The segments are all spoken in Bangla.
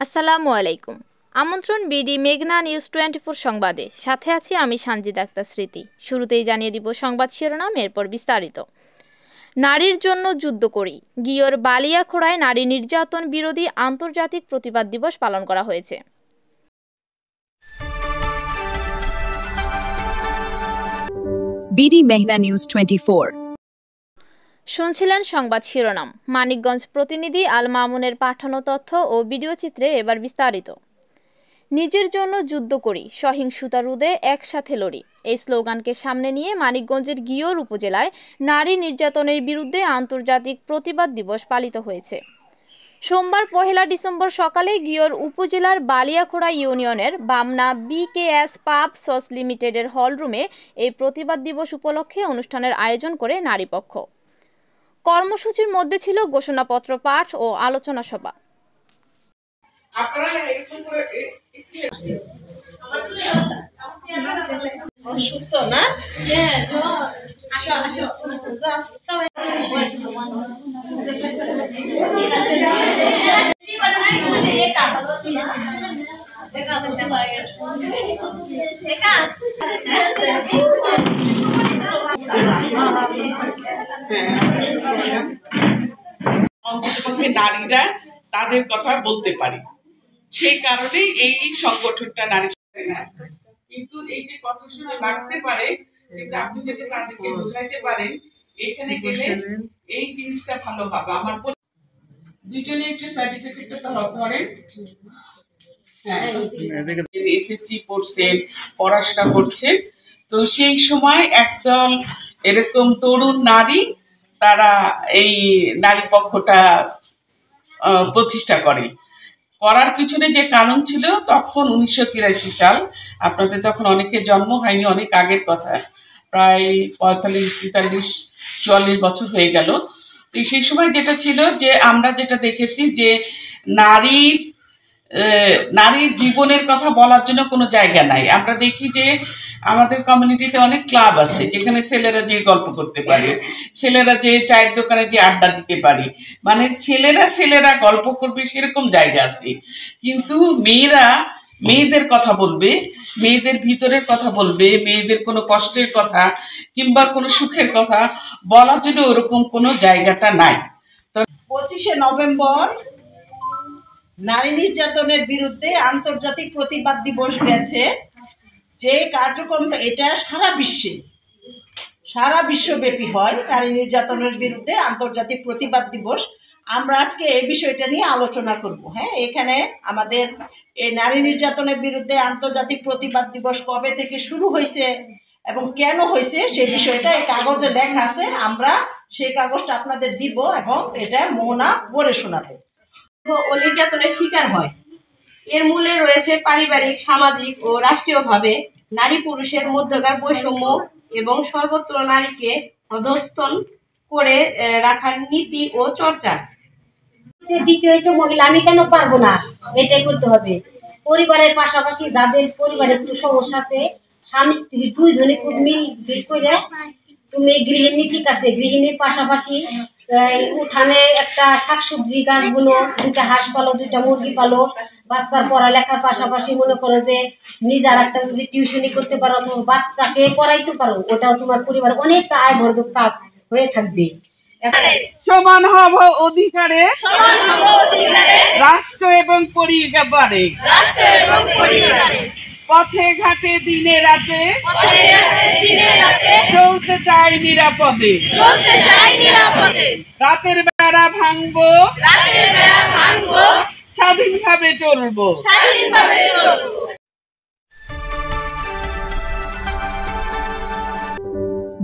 আসসালামু আলাইকুম। আমন্ত্রণ বিডি মেঘনা নিউজ 24 সংবাদে। সাথে আছি আমি সানজিদ আক্তার স্মৃতি। শুরুতেই জানিয়ে দিব সংবাদ শিরোনাম, এরপর বিস্তারিত। নারীর জন্য যুদ্ধ করি। গিয়র বালিয়াখোড়ায় নারী নির্যাতন বিরোধী আন্তর্জাতিক প্রতিবাদ দিবস পালন করা হয়েছে। বিডি মেঘনা নিউজ 24। শুনছিলেন সংবাদ শিরোনাম। মানিকগঞ্জ প্রতিনিধি আল মামুনের পাঠানো তথ্য ও ভিডিও চিত্রে এবার বিস্তারিত। নিজের জন্য যুদ্ধ করি, সহিংসতা রোধে একসাথে লড়ি, এই স্লোগানকে সামনে নিয়ে মানিকগঞ্জের গিয়র উপজেলায় নারী নির্যাতনের বিরুদ্ধে আন্তর্জাতিক প্রতিবাদ দিবস পালিত হয়েছে। সোমবার 1 ডিসেম্বর সকালে গিয়র উপজেলার বালিয়াখোড়া ইউনিয়নের বামনা বিকেএস পাব সস লিমিটেডের হলরুমে এই প্রতিবাদ দিবস উপলক্ষে অনুষ্ঠানের আয়োজন করে নারী পক্ষ। কর্মসূচির মধ্যে ছিল ঘোষণাপত্র পাঠ ও আলোচনা সভা। অন্ততপক্ষে নারীরা তাদের কথা বলতে পারে, সেই কারণেই এই সংগঠনটা নারী। কিন্তু এই যে কথা শুনে লাগতে পারে, কিন্তু আপনি যদি তাদেরকে বোঝাইতে পারেন এখানে গেলে এই জিনিসটা ভালো হবে। আমার দুইজনে একটু সার্টিফিকেটটা তো করেন, এসএসসি পড়ছেন, পড়াশোনা করছেন, তো সেই সময় একদল এরকম তরুণ নারী তারা এই নারী পক্ষটা প্রতিষ্ঠা করার পিছনে যে কারণ ছিল, তখন 1983 সাল, আপনাদের তখন অনেকে জন্ম হয়নি, অনেক আগের কথা, প্রায় 45-44 বছর হয়ে গেল। সেই সময় যেটা ছিল যে আমরা যেটা দেখেছি যে নারীর জীবনের কথা বলার জন্য কোনো জায়গা নাই। আমরা দেখি যে আমাদের কমিউনিটিতে অনেক ক্লাব আছে যেখানে ছেলেরা যে গল্প করতে পারে, ছেলেরা যে চায়ের দোকানে যে আড্ডা দিতে পারে, মানে ছেলেরা গল্প করবে সেরকম জায়গা আছে। কিন্তু মেয়েদের কথা বলবে, মেয়েদের ভিতরের কথা বলবে, মেয়েদের কোনো কষ্টের কথা কিংবা কোনো সুখের কথা বলার জন্য ওরকম কোনো জায়গাটা নাই। তো 25 নভেম্বর নারী নির্যাতনের বিরুদ্ধে আন্তর্জাতিক প্রতিবাদ দিবস গেছে। যে কার্যক্রমটা এটা সারা বিশ্বব্যাপী হয়, নারী নির্যাতনের বিরুদ্ধে আন্তর্জাতিক প্রতিবাদ দিবস। আমরা আজকে এই বিষয়টা নিয়ে আলোচনা করব। এখানে আমাদের এই নারী নির্যাতনের বিরুদ্ধে আন্তর্জাতিক প্রতিবাদ দিবস কবে থেকে শুরু হয়েছে এবং কেন হয়েছে সেই বিষয়টা এই কাগজে লেখা আছে। আমরা সেই কাগজটা আপনাদের দিব এবং এটা মোহনা পড়ে শোনাবে। ও নির্যাতনের শিকার হয়, এর মূলে রয়েছে পারিবারিক, সামাজিক ও রাষ্ট্রীয়ভাবে নারী পুরুষের মধ্যকার বৈষম্য এবং সর্বত্র নারীকে অধস্তন করে রাখার নীতি ও চর্চা। মহিলা আমি কেন পারবো না, এটাই করতে হবে। পরিবারের পাশাপাশি যাদের পরিবারের একটু সমস্যা আছে, স্বামী স্ত্রী দুইজনে খুব মিল করে, তুমি গৃহিণী, ঠিক আছে, গৃহিণীর পাশাপাশি উঠানে একটা শাকসবজি গাছগুলো, 2টা হাঁস পালো, 2টা মুরগি পালো, বাচ্চার পড়ালেখার পাশাপাশি মনে করো যে নিজের একটা যদি টিউশনি করতে পারো, তোমার বাচ্চাকে পড়াইতে পারো, ওটাও তোমার পরিবার অনেকটা আয়বর্ধক কাজ হয়ে থাকবে। সমান হব অধিকারে রাষ্ট্র এবং পরিবারে, পথে ঘাটে দিনে রাতে চলতে চাই নিরাপদে, রাতের বেড়া ভাঙবো, স্বাধীনভাবে চলবো।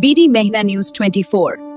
বিডি মেঘনা নিউজ 24।